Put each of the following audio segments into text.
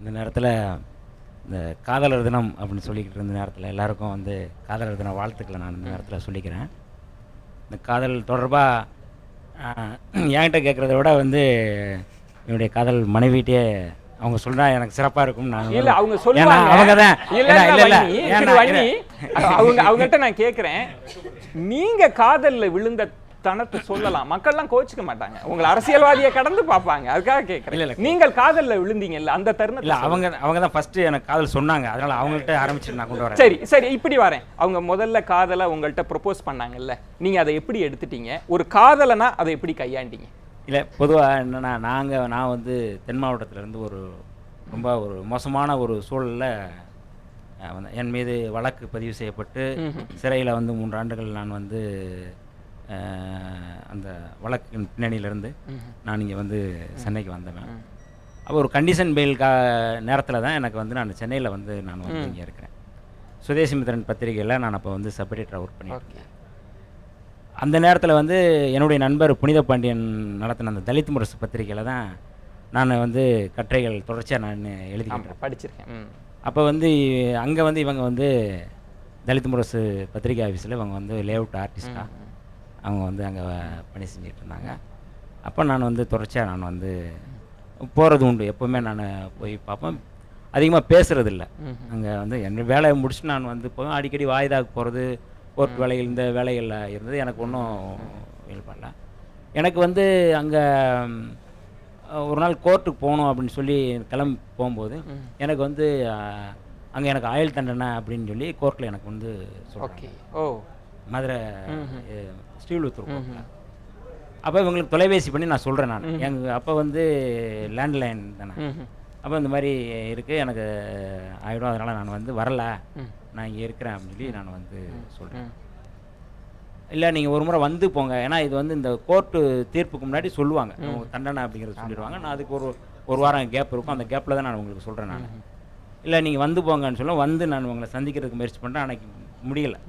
இந்த நேரத்தில் இந்த காதலர் தினம் அப்படின்னு சொல்லிக்கிட்டு இருந்த நேரத்தில் எல்லாருக்கும் வந்து காதலர் தின வாழ்த்துக்களை நான் இந்த நேரத்தில் சொல்லிக்கிறேன். இந்த காதல் தொடர்பாக என்கிட்ட கேட்குறத விட வந்து என்னுடைய காதல் மனைவிட்டே அவங்க சொன்னா எனக்கு சிறப்பாக இருக்கும். நான் இல்லை அவங்க சொல்லுவாங்க, அவங்க தான் அவங்ககிட்ட நான் கேட்குறேன், நீங்கள் காதலில் விழுந்த தனத்தை சொல்லலாம், மக்கள்லாம் கோச்சிக்க மாட்டாங்க, உங்களை அரசியல்வாதியை கடந்து பார்ப்பாங்க, அதுக்காக கேட்குறேன். நீங்கள் காதலில் விழுந்தீங்கல்ல அந்த தருணத்தில்? அவங்க தான் ஃபஸ்ட்டு எனக்கு காதல் சொன்னாங்க, அதனால் அவங்கள்ட்ட ஆரம்பிச்சு நான் கொண்டு வரேன். சரி சரி, இப்படி வரேன். அவங்க முதல்ல காதலை உங்கள்கிட்ட ப்ரொப்போஸ் பண்ணாங்கல்ல, நீங்கள் அதை எப்படி எடுத்துட்டீங்க? ஒரு காதலனா அதை எப்படி கையாண்டீங்க? இல்லை, பொதுவாக என்னென்னா நான் வந்து தென் மாவட்டத்திலேருந்து ரொம்ப ஒரு மோசமான ஒரு சூழலில் என் மீது வழக்கு பதிவு செய்யப்பட்டு சிறையில் வந்து 3 ஆண்டுகள் நான் வந்து அந்த வழக்கின் பின்னணியிலேருந்து நான் இங்கே வந்து சென்னைக்கு வந்தேன். அப்போ ஒரு கண்டிஷன் பெயில் நேரத்தில் தான் எனக்கு வந்து நான் சென்னையில் வந்து நான் வந்து இங்கே இருக்கிறேன். சுதேசி மித்திரன் பத்திரிகையில் நான் அப்போ வந்து சப் எடிட்டராக ஒர்க் பண்ணியிருக்கேன். அந்த நேரத்தில் வந்து என்னுடைய நண்பர் புனித பாண்டியன் நடத்தின அந்த தலித் முரசு பத்திரிகையில் தான் நான் வந்து கட்டுரைகள் தொடர்ச்சியாக நான் எழுதிக்கிட்டேன், படிச்சிருக்கேன். அப்போ வந்து அங்கே வந்து இவங்க வந்து தலித் முரசு பத்திரிகை ஆஃபீஸில் இவங்க வந்து லேஅவுட் ஆர்டிஸ்டாக அவங்க வந்து அங்கே பணி செஞ்சுட்டு இருந்தாங்க. அப்போ நான் வந்து தொடர்ச்சியாக நான் வந்து போகிறது உண்டு, எப்போவுமே நான் போய் பார்ப்பேன். அதிகமாக பேசுகிறதில்ல, அங்கே வந்து என் வேலையை முடிச்சுட்டு நான் வந்து போவேன். அடிக்கடி வாய்தாக்கு போகிறது, கோர்ட் வேலைகள், இந்த வேலைகளில் இருந்தது எனக்கு ஒன்றும் பண்ணல. எனக்கு வந்து அங்கே ஒரு நாள் கோர்ட்டுக்கு போகணும் அப்படின்னு சொல்லி கிளம்பி போகும்போது எனக்கு வந்து அங்கே எனக்கு ஆயுள் தண்டனை அப்படின்னு சொல்லி கோர்ட்டில் எனக்கு வந்து சொல்கிறாங்க. மதுரை ஸ்ரீவில்லிபுத்தூர் கோர்ட்டில். அப்போ இவங்களுக்கு தொலைபேசி பண்ணி நான் சொல்கிறேன், நான் எங்கள் அப்போ வந்து லேண்ட்லைன் தானே, அப்போ இந்த மாதிரி இருக்குது, எனக்கு ஆகிடும், அதனால் நான் வந்து வரலை, நான் இங்கே இருக்கிறேன் அப்படின்னு சொல்லி நான் வந்து சொல்கிறேன். இல்லை, நீங்கள் ஒரு முறை வந்து போங்க, ஏன்னா இது வந்து இந்த கோர்ட்டு தீர்ப்புக்கு முன்னாடி சொல்லுவாங்க தண்டனை அப்படிங்கிறத சொல்லிடுவாங்க. நான் அதுக்கு ஒரு வாரம் கேப் இருக்கும், அந்த கேப்பில் தான் நான் உங்களுக்கு சொல்கிறேன். நான் இல்லை நீங்கள் வந்து போங்கன்னு சொல்ல வந்து நான் உங்களை சந்திக்கிறதுக்கு முயற்சி பண்ணுறேன். அன்றைக்கி முடியலை,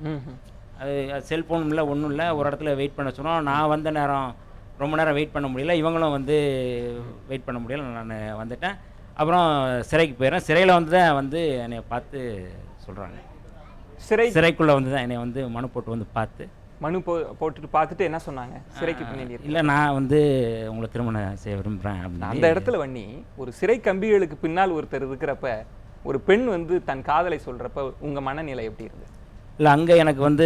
அது செல்ஃபோனும் இல்லை, ஒன்றும் இல்லை. ஒரு இடத்துல வெயிட் பண்ண சொன்னோம், நான் வந்த நேரம் ரொம்ப நேரம் வெயிட் பண்ண முடியல, இவங்களும் வந்து வெயிட் பண்ண முடியல, நான் வந்துட்டேன். அப்புறம் சிறைக்கு போயிடுறேன். சிறையில் வந்து தான் வந்து என்னை பார்த்து சொல்கிறாங்க, சிறைக்குள்ளே வந்து தான் என்னை வந்து மனு போட்டு வந்து பார்த்து போட்டுட்டு பார்த்துட்டு என்ன சொன்னாங்க? சிறைக்கு பின்னாடி இல்லை, நான் வந்து உங்களை திருமணம் செய்ய விரும்புகிறேன் அப்படின்னு. அந்த இடத்துல வண்ணி ஒரு சிறை கம்பிகளுக்கு பின்னால் ஒருத்தர் இருக்கிறப்ப ஒரு பெண் வந்து தன் காதலை சொல்கிறப்ப உங்கள் மனநிலை எப்படி இருந்தது? இல்லை, அங்கே எனக்கு வந்து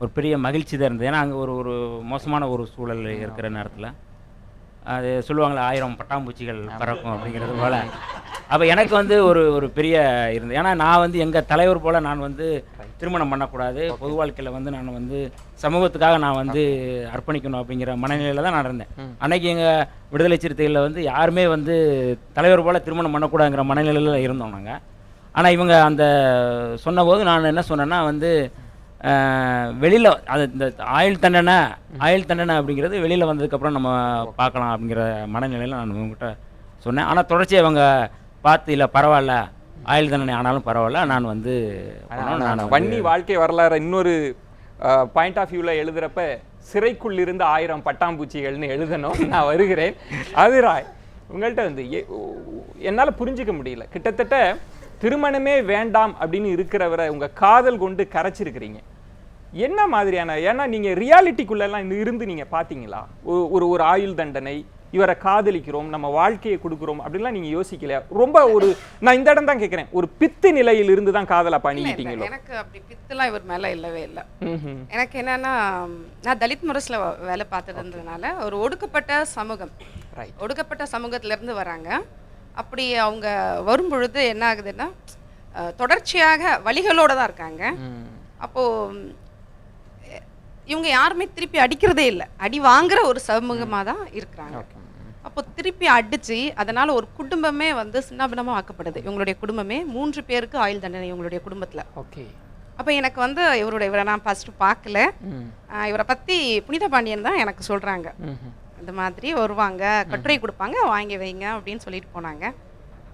ஒரு பெரிய மகிழ்ச்சி தான் இருந்தது. ஏன்னா அங்கே ஒரு மோசமான ஒரு சூழல் இருக்கிற நேரத்தில் அது சொல்லுவாங்களே 1000 பட்டாம்பூச்சிகள் பறக்கும் அப்படிங்கிறது போல். அப்போ எனக்கு வந்து ஒரு பெரிய இருந்தது. ஏன்னா நான் வந்து எங்கள் தலைவர் போல் நான் வந்து திருமணம் பண்ணக்கூடாது, பொது வாழ்க்கையில் வந்து நான் வந்து சமூகத்துக்காக நான் வந்து அர்ப்பணிக்கணும் அப்படிங்கிற மனநிலையில் தான் நான் இருந்தேன். அன்றைக்கி எங்கள் விடுதலை சிறுத்தைகளில் வந்து யாருமே வந்து தலைவர் போல் திருமணம் பண்ணக்கூடாதுங்கிற மனநிலையில் இருந்தோம் நாங்கள். ஆனால் இவங்க அந்த சொன்னபோது நான் என்ன சொன்னேன்னா வந்து வெளியில் அது இந்த ஆயுள் தண்டனை அப்படிங்கிறது வெளியில் வந்ததுக்கப்புறம் நம்ம பார்க்கலாம் அப்படிங்கிற மனநிலையில் நான் இவங்ககிட்ட சொன்னேன். ஆனால் தொடர்ச்சியாக இவங்க பார்த்து இல்லை பரவாயில்ல, ஆயுள் தண்டனை ஆனாலும் பரவாயில்ல, நான் வந்து வன்னி வாழ்க்கை வரலாறு இன்னொரு பாயிண்ட் ஆஃப் வியூவில் எழுதுகிறப்ப சிறைக்குள் இருந்து 1000 பட்டாம்பூச்சிகள்னு எழுதணும். நான் வருகிறேன். அது ராய், உங்கள்கிட்ட வந்து என்னால் புரிஞ்சிக்க முடியல, கிட்டத்தட்ட திருமணமே வேண்டாம் அப்படின்னு இருக்கிறவரை உங்கள் காதல் கொண்டு கரைச்சிருக்கிறீங்க. என்ன மாதிரியான, ஏன்னா நீங்கள் ரியாலிட்டிக்குள்ளெல்லாம் இருந்து நீங்கள் பார்த்தீங்களா? ஒரு ஆயுள் தண்டனை, இவரை காதலிக்கிறோம், நம்ம வாழ்க்கையை கொடுக்குறோம் அப்படின்லாம் நீங்கள் யோசிக்கலையா? ரொம்ப நான் இந்த இடம் தான் கேட்குறேன், ஒரு பித்து நிலையில் இருந்து தான் காதலை பண்ணிக்கிட்டீங்களோ? எனக்கு அப்படி பித்துலாம் இவர் மேலே இல்லவே இல்லை. எனக்கு என்னன்னா, நான் தலித் முரசில் வேலை பார்த்துட்டு இருந்ததுனால ஒரு ஒடுக்கப்பட்ட சமூகத்திலேருந்து வராங்க. அப்படி அவங்க வரும்பொழுது என்ன ஆகுதுன்னா, தொடர்ச்சியாக வலிகளோடு தான் இருக்காங்க. அப்போது இவங்க யாருமே திருப்பி அடிக்கிறதே இல்லை, அடி வாங்குற ஒரு சமூகமாக தான் இருக்கிறாங்க. அப்போ திருப்பி அடித்து அதனால் ஒரு குடும்பமே வந்து சின்னாபின்னமாக ஆக்கப்படுது. இவங்களுடைய குடும்பமே 3 பேருக்கு ஆயுள் தண்டனை இவங்களுடைய குடும்பத்தில். ஓகே. அப்போ எனக்கு வந்து இவரை நான் ஃபஸ்ட்டு பார்க்கல, இவரை பற்றி புனித பாண்டியன் தான் எனக்கு சொல்கிறாங்க. இந்த மாதிரி வருவாங்க, கட்டுரை கொடுப்பாங்க, வாங்கி வைங்க அப்படின்னு சொல்லிட்டு போனாங்க.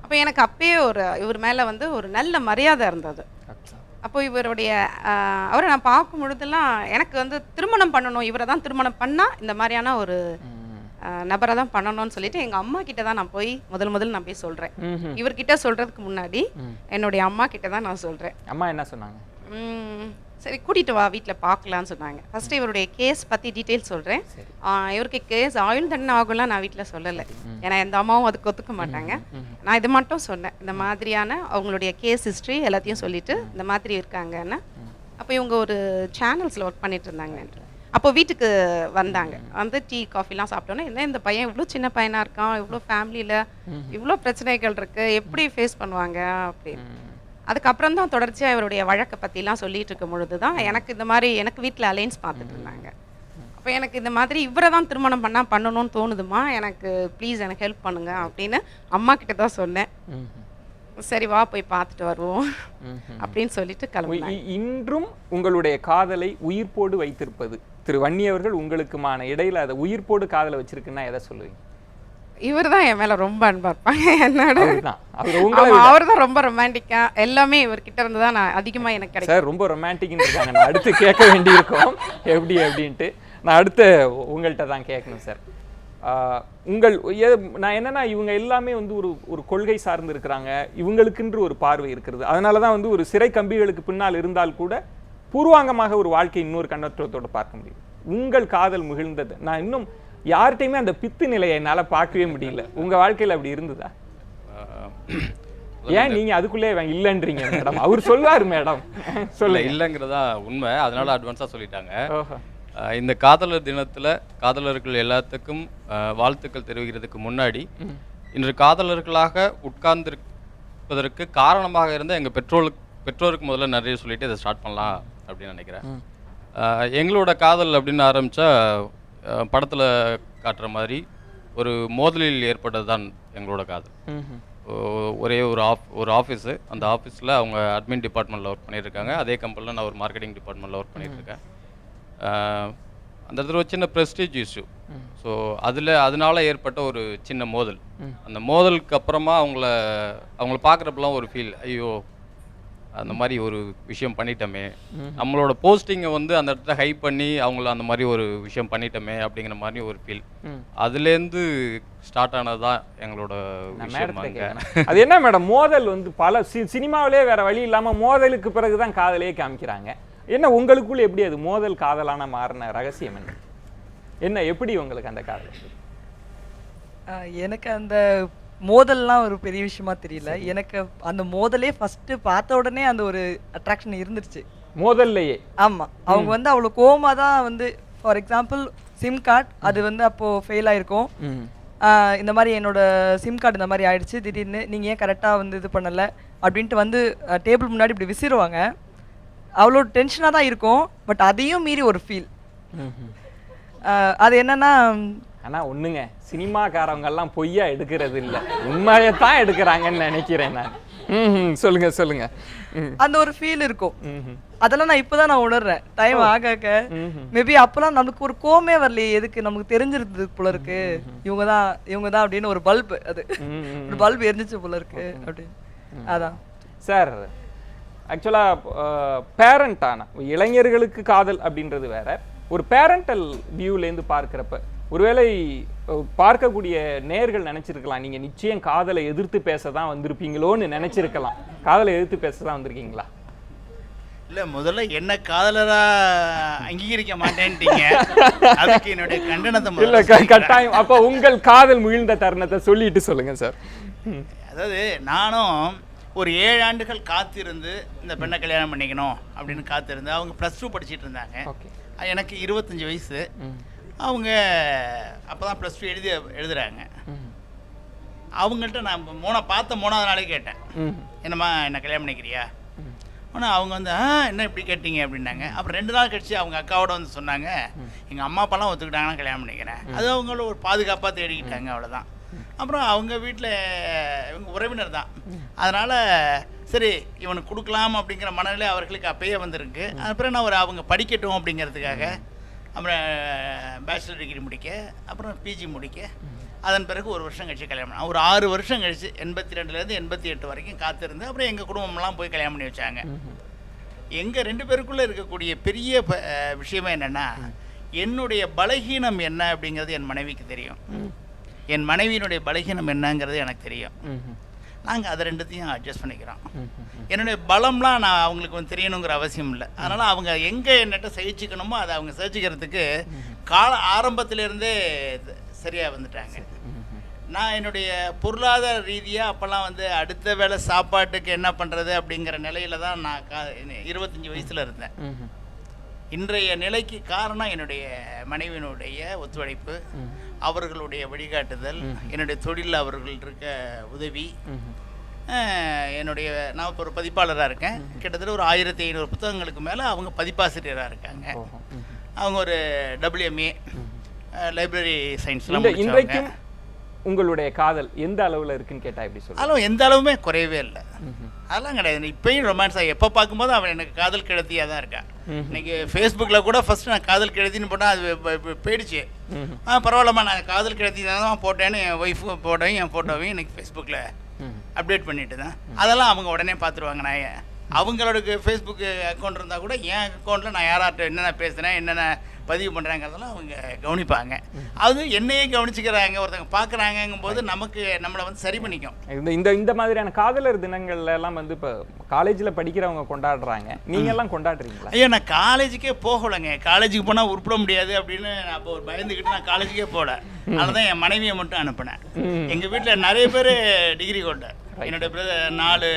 அப்போ எனக்கு அப்பயே இவர் மேலே வந்து ஒரு நல்ல மரியாதை இருந்தது. அப்போ இவருடைய அவரை நான் பார்க்கும் பொழுதெல்லாம் எனக்கு வந்து திருமணம் பண்ணணும், இவரை தான் திருமணம் பண்ணால் இந்த மாதிரியான ஒரு நபரை தான் பண்ணணும்னு சொல்லிட்டு எங்கள் அம்மா கிட்ட தான் நான் போய் முதல்ல நான் போய் சொல்கிறேன். இவர்கிட்ட சொல்கிறதுக்கு முன்னாடி என்னுடைய அம்மா கிட்ட தான் நான் சொல்கிறேன். அம்மா என்ன சொன்னாங்க? சரி கூட்டிகிட்டு வா வீட்டில் பார்க்கலான்னு சொன்னாங்க. ஃபஸ்ட்டு இவருடைய கேஸ் பற்றி டீட்டெயில்ஸ் சொல்கிறேன். இவருக்கு கேஸ் ஆயுள் தண்டனை ஆகும்லாம் நான் வீட்டில் சொல்லலை, ஏன்னா எந்த அம்மாவும் அதுக்கு ஒத்துக்க மாட்டாங்க. நான் இது மட்டும் சொன்னேன், இந்த மாதிரியான அவங்களுடைய கேஸ் ஹிஸ்ட்ரி எல்லாத்தையும் சொல்லிவிட்டு இந்த மாதிரி இருக்காங்கன்னு. அப்போ இவங்க ஒரு சேனல்ஸில் ஒர்க் பண்ணிட்டு இருந்தாங்க. அப்போ வீட்டுக்கு வந்தாங்க, வந்து டீ காஃபிலாம் சாப்பிட்டோன்னே, என்ன இந்த பையன் இவ்வளோ சின்ன பையனாக இருக்கான், இவ்வளோ ஃபேமிலியில் இவ்வளோ பிரச்சனைகள் இருக்குது, எப்படி ஃபேஸ் பண்ணுவாங்க அப்படின்னு. அதுக்கப்புறம் தான் தொடர்ச்சியாக இவருடைய வழக்கை பற்றிலாம் சொல்லிட்டு இருக்கும் பொழுது தான் எனக்கு இந்த மாதிரி எனக்கு வீட்டில் அலைன்ஸ் பார்த்துட்டு இருந்தாங்க. அப்போ எனக்கு இந்த மாதிரி இவரை தான் திருமணம் பண்ணணும்னு தோணுதுமா, எனக்கு ப்ளீஸ் எனக்கு ஹெல்ப் பண்ணுங்க அப்படின்னு அம்மா கிட்ட தான் சொன்னேன். சரி வா போய் பார்த்துட்டு வருவோம் அப்படின்னு சொல்லிட்டு கிளம்புனாங்க. இன்றும் உங்களுடைய காதலை உயிர்ப்போடு வைத்திருப்பது திரு வன்னி அவர்கள் உங்களுக்குமான இடையில அதை உயிர்ப்போடு காதலை வச்சிருக்குன்னா எதை சொல்லுவீங்க? இவர் தான் என் மேல ரொம்ப அன்பா இருப்பாங்க. என்னோட அவர் தான் ரொம்ப ரொமான்டிக்கா, எல்லாமே இவர்கிட்ட இருந்து தான் நான் அதிகமா எனக்கு கிடைக்கும். சார் ரொம்ப ரொமான்டிக்னு இருக்காங்க, நான் அடுத்து கேட்க வேண்டியிருக்கோம் எப்படி அப்படின்ட்டு. நான் அடுத்து உங்கள்கிட்ட தான் கேட்கணும் சார். நான் என்னன்னா இவங்க எல்லாமே வந்து ஒரு கொள்கை சார்ந்து இருக்கிறாங்க, இவங்களுக்குன்று ஒரு பார்வை இருக்கிறது. அதனால தான் வந்து ஒரு சிறை கம்பிகளுக்கு பின்னால் இருந்தால் கூட பூர்வாங்கமாக ஒரு வாழ்க்கை இன்னொரு கண்ணோட்டத்தோடு பார்க்க முடியும். உங்கள் காதல் முகிழ்ந்தது நான் இன்னும் யார்கிட்டையுமே அந்த பித்து நிலையை என்னால் பார்க்கவே முடியல. உங்க வாழ்க்கையில் அப்படி இருந்ததா? ஏன் நீங்க அதுக்குள்ளே இல்லைன்றீங்க மேடம்? அவர் சொல்லுவார் மேடம், சொல்ல இல்லைங்கிறதா உண்மை, அதனால அட்வான்ஸா சொல்லிட்டாங்க. இந்த காதலர் தினத்துல காதலர்கள் எல்லாத்துக்கும் வாழ்த்துக்கள் தெரிவிக்கிறதுக்கு முன்னாடி, இன்று காதலர்களாக உட்கார்ந்திருப்பதற்கு காரணமாக இருந்த எங்க பெற்றோருக்கு முதல்ல நிறைய சொல்லிட்டு இதை ஸ்டார்ட் பண்ணலாம் அப்படின்னு நினைக்கிறேன். எங்களோட காதல் அப்படின்னு ஆரம்பிச்சா படத்துல காட்டுற மாதிரி ஒரு மோதலில் ஏற்பட்டது தான் எங்களோட காதல். ஒரே ஒரு ஆஃபீஸு, அந்த ஆஃபீஸில் அவங்க அட்மின் டிபார்ட்மெண்ட்டில் ஒர்க் பண்ணியிருக்காங்க, அதே கம்பெனியில் நான் ஒரு மார்க்கெட்டிங் டிபார்ட்மெண்ட்டில் ஒர்க் பண்ணிகிட்ருக்கேன். அந்த இடத்துல ஒரு சின்ன ப்ரெஸ்டீஜ் இஷ்யூ. ஸோ அதனால ஏற்பட்ட ஒரு சின்ன மோதல். அந்த மோதலுக்கு அப்புறமா அவங்கள பார்க்குறப்பெல்லாம் ஒரு ஃபீல், ஐயோ அந்த மாதிரி ஒரு விஷயம் பண்ணிட்டோமே, நம்மளோட போஸ்டிங்கை வந்து அந்த இடத்துல ஹைப் பண்ணி அவங்கள அந்த மாதிரி ஒரு விஷயம் பண்ணிட்டோமே அப்படிங்கிற மாதிரி ஒரு ஃபீல். அதுலேருந்து ஸ்டார்ட் ஆனதுதான் எங்களோட விஷயம். அது என்ன மேடம், மோதல் வந்து பல சினிமாவிலே வேற வழி இல்லாம மோதலுக்கு பிறகுதான் காதலே காமிக்கிறாங்க. என்ன உங்களுக்குள்ள எப்படி அது மோதல் காதலான மாறின ரகசியம் என்ன எப்படி உங்களுக்கு அந்த காதல்? எனக்கு அந்த மோதல்லாம் ஒரு பெரிய விஷயமா தெரியல. எனக்கு அந்த மோதலே ஃபர்ஸ்ட் பார்த்த உடனே அந்த ஒரு அட்ராக்ஷன் இருந்துருச்சு மோதல்லையே. ஆமா, அவங்க வந்து அவ்வளோ கோவமா தான் வந்து, ஃபார் எக்ஸாம்பிள் சிம் கார்டு அது வந்து அப்போ ஃபெயில் ஆயிருக்கும். இந்த மாதிரி என்னோட சிம் கார்டு இந்த மாதிரி ஆயிடுச்சு, திடீர்னு நீங்க ஏன் கரெக்டாக வந்து இது பண்ணலை அப்படின்ட்டு வந்து டேபிள் முன்னாடி இப்படி விசிறுவாங்க. அவ்வளோ டென்ஷனாக தான் இருக்கும். பட் அதையும் மீறி ஒரு ஃபீல் அது என்னன்னா, ஆனா ஒண்ணுங்க, சினிமாக்காரவங்க எல்லாம் பொய்யா எடுக்கிறது இல்லை, உண்மையத்தான் எடுக்கிறாங்கன்னு நினைக்கிறேன் நான். சொல்லுங்க. அந்த ஒரு ஃபீல் இருக்கும். அதெல்லாம் நான் இப்பதான் நான் உணர்றேன், டைம் ஆக மேபி. அப்பெல்லாம் நமக்கு ஒரு கோமே வரலையே, எதுக்கு நமக்கு தெரிஞ்சிருந்தது போல இருக்கு, இவங்க தான் அப்படின்னு ஒரு பல்ப், அது ஒரு பல்ப் எரிஞ்சிச்சு போல இருக்கு அப்படின்னு. அதான் சார், ஆக்சுவலா பேரண்டான இளைஞர்களுக்கு காதல் அப்படின்றது வேற, ஒரு பேரண்டல் வியூலேருந்து பார்க்குறப்ப ஒருவேளை பார்க்கக்கூடிய நேயர்கள் நினைச்சிருக்கலாம், நீங்க நிச்சயம் காதலை எதிர்த்து பேச தான் வந்திருப்பீங்களோன்னு நினைச்சிருக்கலாம். காதலை எதிர்த்து பேச தான் வந்திருக்கீங்களா? இல்ல, முதல்ல என்ன காதலரா அங்கீகரிக்க மாட்டேன்ட்டீங்க, அதுக்கு என்னுடைய கண்டனத்தை இல்ல கட்டாயம். அப்போ உங்கள் காதல் முகிழ்ந்த தருணத்தை சொல்லிட்டு சொல்லுங்க சார். அதாவது நானும் ஒரு 7 ஆண்டுகள் காத்திருந்து இந்த பெண்ணை கல்யாணம் பண்ணிக்கணும் அப்படின்னு காத்திருந்து, அவங்க +2 படிச்சுட்டு இருந்தாங்க, எனக்கு 25 வயசு. அவங்க அப்போ தான் +2 எழுதுறாங்க. அவங்கள்ட்ட நான் பார்த்த 3ஆவது நாளே கேட்டேன், என்னம்மா என்ன கல்யாணம் பண்ணிக்கிறியா? ஆனால் அவங்க வந்து என்ன இப்படி கேட்டீங்க அப்படின்னாங்க. அப்புறம் 2 நாள் கழிச்சு அவங்க அக்காவோட வந்து சொன்னாங்க, எங்கள் அம்மா அப்பாலாம் ஒத்துக்கிட்டாங்கன்னா கல்யாணம் பண்ணிக்கிறேன். அது அவங்கள ஒரு பாதுகாப்பாக தேடிக்கிட்டாங்க, அவ்வளோதான். அப்புறம் அவங்க வீட்டில் இவங்க உறவினர் தான், அதனால் சரி இவனுக்கு கொடுக்கலாம் அப்படிங்கிற மனநிலை அவர்களுக்கு அப்பயே வந்திருக்கு. அப்புறம் நான் அவங்க படிக்கட்டும் அப்படிங்கிறதுக்காக அப்புறம் பேச்சுலர் டிகிரி முடிக்க, அப்புறம் பிஜி முடிக்க, அதன் பிறகு 1 வருஷம் கழிச்சு கல்யாணம் பண்ணேன். ஒரு 6 வருஷம் கழிச்சு 82லேருந்து 88 வரைக்கும் காத்திருந்து அப்புறம் எங்கள் குடும்பம்லாம் போய் கல்யாணம் பண்ணி வச்சாங்க. எங்கள் 2 பேருக்குள்ளே இருக்கக்கூடிய பெரிய விஷயமே என்னென்னா, என்னுடைய பலகீனம் என்ன அப்படிங்கிறது என் மனைவிக்கு தெரியும், என் மனைவியினுடைய பலகீனம் என்னங்கிறது எனக்கு தெரியும். நாங்கள் அதை ரெண்டுத்தையும் அட்ஜஸ்ட் பண்ணிக்கிறோம். என்னுடைய பலம்லாம் நான் அவங்களுக்கு வந்து தெரியணுங்கிற அவசியம் இல்லை. அதனால் அவங்க எங்கே என்னட்ட சகிச்சுக்கணுமோ அதை அவங்க சகிச்சுக்கிறதுக்கு ஆரம்பத்திலேருந்தே சரியாக வந்துட்டாங்க. நான் என்னுடைய பொருளாதார ரீதியாக அப்போல்லாம் வந்து அடுத்த வேளை சாப்பாட்டுக்கு என்ன பண்ணுறது அப்படிங்கிற நிலையில தான் நான் 25 வயசில் இருந்தேன். இன்றைய நிலைக்கு காரணம் என்னுடைய மனைவியினுடைய ஒத்துழைப்பு, அவர்களுடைய வழிகாட்டுதல், என்னுடைய தொழிலில் அவர்கள் இருக்க உதவி. என்னுடைய நான் இப்போ ஒரு பதிப்பாளராக இருக்கேன். கிட்டத்தட்ட ஒரு 1500 புத்தகங்களுக்கு மேலே அவங்க பதிப்பாசிரியராக இருக்காங்க. அவங்க ஒரு WMA லைப்ரரி சயின்ஸ்லாம். இன்றைக்கும் உங்களுடைய காதல் எந்த அளவில் இருக்குன்னு கேட்டால் எப்படி சொல்லுங்கள்? அதெல்லாம் எந்த அளவுமே குறையவே இல்லை, அதெல்லாம் கிடையாது. இப்பயும் ரொமான்ஸாக எப்போ பார்க்கும்போது அவன் எனக்கு காதல் கிழத்தியாக தான் இருக்கான். இன்னைக்கு ஃபேஸ்புக்கில் கூட ஃபஸ்ட்டு நான் காதல் கிழத்தின்னு போட்டால் அது போயிடுச்சு. பரவாயில்லம்மா நான் காதல் கிழத்தி தான் போட்டேன்னு என் ஒய்ஃபு போட்டோவையும் என் ஃபோட்டோவையும் இன்னைக்கு ஃபேஸ்புக்கில் அப்டேட் பண்ணிட்டு தான். அதெல்லாம் அவங்க உடனே பார்த்துருவாங்க. நான் அவங்களோட ஃபேஸ்புக் அக்கௌண்ட் இருந்தால் கூட என் அக்கௌண்ட்டில் நான் யார்கிட்ட என்னென்ன பேசுகிறேன், என்னென்ன பதிவு பண்ணுறாங்கிறதெல்லாம் அவங்க கவனிப்பாங்க. அது என்னையே கவனிச்சுக்கிறாங்க, ஒருத்தவங்க பார்க்குறாங்கங்கும் போது நமக்கு நம்மளை வந்து சரி பண்ணிக்கும். இந்த மாதிரியான காதலர் தினங்கள்ல எல்லாம் வந்து இப்போ காலேஜில் படிக்கிறவங்க கொண்டாடுறாங்க, நீங்கள் எல்லாம் கொண்டாடுறீங்களா? ஐயா நான் காலேஜுக்கே போகலைங்க. காலேஜுக்கு போனால் உருப்பிட முடியாது அப்படின்னு நான் அப்போ ஒரு பயந்துக்கிட்டு நான் காலேஜுக்கே போகல. அதனால தான் என் மனைவியை மட்டும் அனுப்பினேன். எங்கள் வீட்டில் நிறைய பேர் டிகிரி கொண்டார். என்னுடைய பிரதர் 4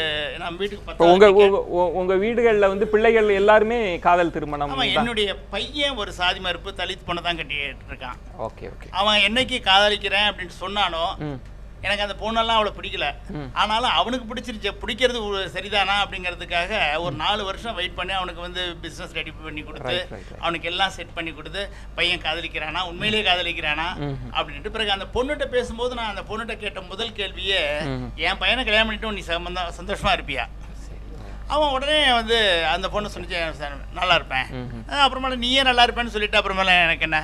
நம்ம வீட்டுக்கு உங்க வீடுகளில் வந்து பிள்ளைகள் எல்லாருமே காதல் திருமணம். என்னுடைய பையன் ஒரு சாதி மறுப்பு தலித் பொண்ணை தான் கட்டிட்டு இருக்கான். Okay okay. அவன் என்னைக்கு காதலிக்கிறேன் அப்படின்னு சொன்னானோ எனக்கு அந்த பொண்ணெல்லாம் அவளை பிடிக்கல. ஆனாலும் அவனுக்கு பிடிச்சிருச்சு. பிடிக்கிறது சரிதானா அப்படிங்கிறதுக்காக ஒரு 4 வருஷம் வெயிட் பண்ணி அவனுக்கு வந்து பிஸ்னஸ் ரெடி பண்ணி கொடுத்து அவனுக்கு எல்லாம் செட் பண்ணி கொடுத்து பையன் காதலிக்கிறானா, உண்மையிலேயே காதலிக்கிறானா அப்படின்ட்டு. பிறகு அந்த பொண்ணுகிட்ட பேசும்போது நான் அந்த பொண்ணுகிட்ட கேட்ட முதல் கேள்வியே, என் பையனை கல்யாணம் பண்ணிட்டு நீ சந்தோஷமா இருப்பியா? அவன் உடனே வந்து அந்த பொண்ணு சொன்னிச்சு நல்லா இருப்பேன். அப்புறமேல நீயே நல்லா இருப்பேன்னு சொல்லிட்டு அப்புறமேல எனக்கு என்ன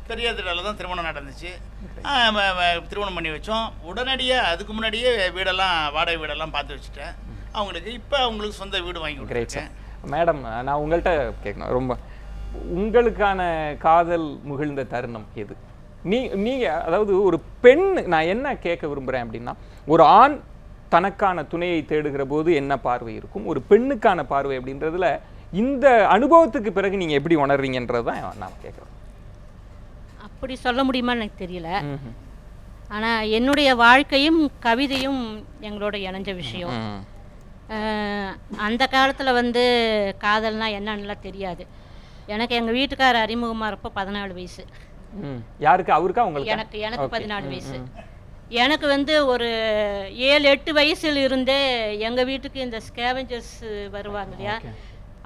பெரியாதில் தான் திருமணம் நடந்துச்சு. திருமணம் பண்ணி வச்சோம். உடனடியாக அதுக்கு முன்னாடியே வீடெல்லாம் வாடகை வீடெல்லாம் பார்த்து வச்சுட்டேன் அவங்களுக்கு. இப்போ அவங்களுக்கு சொந்த வீடு வாங்கி கொடுத்துருக்கேன். மேடம் நான் உங்கள்கிட்ட கேட்கணும், ரொம்ப உங்களுக்கான காதல் முகிழ்ந்த தருணம் எது? நீங்கள் அதாவது ஒரு பெண், நான் என்ன கேட்க விரும்புகிறேன் அப்படின்னா, ஒரு ஆண் தனக்கான துணையை தேடுகிற போது என்ன பார்வை இருக்கும், ஒரு பெண்ணுக்கான பார்வை அப்படின்றதுல இந்த அனுபவத்துக்கு பிறகு நீங்கள் எப்படி உணர்றீங்கன்றது தான் நான் கேட்குறேன். அப்படி சொல்ல முடியுமான்னு எனக்கு தெரியல. ஆனால் என்னுடைய வாழ்க்கையும் கவிதையும் எங்களோட இணைஞ்ச விஷயம். அந்த காலத்தில் வந்து காதல்னா என்னன்னுலாம் தெரியாது. எனக்கு எங்கள் வீட்டுக்காரர் அறிமுகமாக இருப்போ 14 வயசு. யாருக்கு? அவருக்கா உங்களுக்கு? எனக்கு 14 வயசு. எனக்கு வந்து ஒரு 7-8 வயசுல இருந்தே எங்கள் வீட்டுக்கு இந்த ஸ்கேவெஞ்சர்ஸ் வருவாங்க இல்லையா,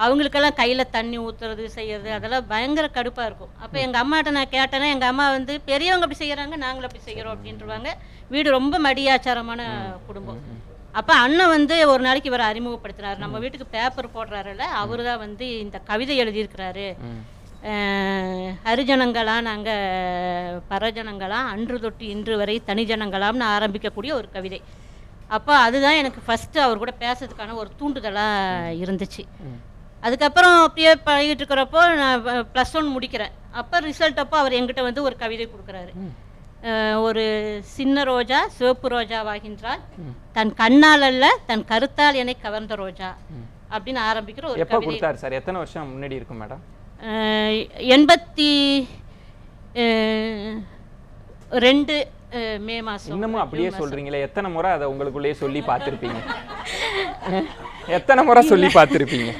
அவங்களுக்கெல்லாம் கையில் தண்ணி ஊற்றுறது செய்கிறது அதெல்லாம் பயங்கர கடுப்பாக இருக்கும். அப்போ எங்கள் அம்மாட்ட நான் கேட்டேன்னா எங்கள் அம்மா வந்து பெரியவங்க அப்படி செய்கிறாங்க நாங்களும் அப்படி செய்கிறோம் அப்படின்றவாங்க. வீடு ரொம்ப மடியாச்சாரமான குடும்பம். அப்போ அண்ணன் வந்து ஒரு நாளைக்கு இவரை அறிமுகப்படுத்தினார். நம்ம வீட்டுக்கு பேப்பர் போடுறாருல்ல, அவர் தான் வந்து இந்த கவிதை எழுதியிருக்கிறாரு. ஹரிஜனங்களாம் நாங்கள் பரஜனங்களாம் அன்று தொட்டு இன்று வரை தனிஜனங்களாம்னு ஆரம்பிக்கக்கூடிய ஒரு கவிதை. அப்போ அதுதான் எனக்கு ஃபஸ்ட்டு அவர் கூட பேசுறதுக்கான ஒரு தூண்டுதலாக இருந்துச்சு. அதுக்கப்புறம் அப்படியே பழகிட்டு இருக்கிறப்போ நான் +1 முடிக்கிறேன். அப்போ ரிசல்ட் அப்போ அவர் எங்கிட்ட வந்து ஒரு கவிதை கொடுக்குறாரு. ஒரு சின்ன ரோஜா சிவப்பு ரோஜாவாகின்றால் தன் கண்ணால் அல்ல தன் கருத்தால் என்னை கவர்ந்த ரோஜா அப்படின்னு ஆரம்பிக்கிற ஒரு எப்போ கொடுத்தாரு சார்? எத்தனை வருஷம் முன்னாடி இருக்கும் மேடம்? 82 மே மாதம். இன்னமும் அப்படியே சொல்கிறீங்களே, எத்தனை முறை அதை உங்களுக்குள்ளேயே சொல்லி பார்த்துருப்பீங்க? எத்தனை முறை சொல்லி பார்த்துருப்பீங்க?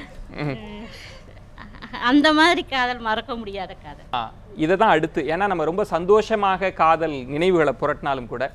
அந்த மாதிரி காதல் மறக்க முடியாத காதல். இதை தான் அடுத்து, ஏன்னா நம்ம ரொம்ப சந்தோஷமாக காதல் நினைவுகளை புரட்டினாலும் கூட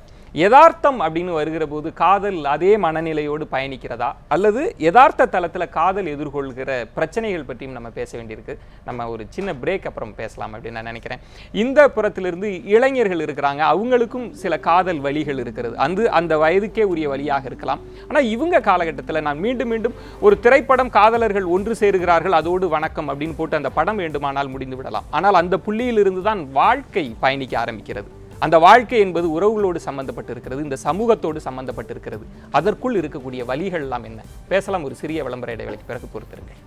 யதார்த்தம் அப்படின்னு வருகிற போது காதல் அதே மனநிலையோடு பயணிக்கிறதா, அல்லது யதார்த்த தளத்தில் காதல் எதிர்கொள்கிற பிரச்சனைகள் பற்றியும் நம்ம பேச வேண்டியிருக்கு. நம்ம ஒரு சின்ன பிரேக் அப்புறம் பேசலாம் அப்படின்னு நான் நினைக்கிறேன். இந்த புறத்திலிருந்து இளைஞர்கள் இருக்கிறாங்க, அவங்களுக்கும் சில காதல் வழிகள் இருக்கிறது. அந்த வயதுக்கே உரிய வழியாக இருக்கலாம். ஆனால் இவங்க காலகட்டத்தில் நான் மீண்டும் மீண்டும் ஒரு திரைப்படம், காதலர்கள் ஒன்று சேருகிறார்கள், அதோடு வணக்கம் அப்படின்னு போட்டு அந்த படம் வேண்டுமானால் முடிந்து விடலாம். ஆனால் அந்த புள்ளியிலிருந்து தான் வாழ்க்கை பயணிக்க ஆரம்பிக்கிறது. அந்த வாழ்க்கை என்பது உறவுகளோடு சம்பந்தப்பட்டு இருக்கிறது, இந்த சமூகத்தோடு சம்பந்தப்பட்டு இருக்கிறது. அதற்குள் இருக்கக்கூடிய வழிகள் எல்லாம் என்ன? பேசலாம் ஒரு சிறிய விளம்பர இடைவேளைக்கு பிறகு பொறுத்திருங்கள்.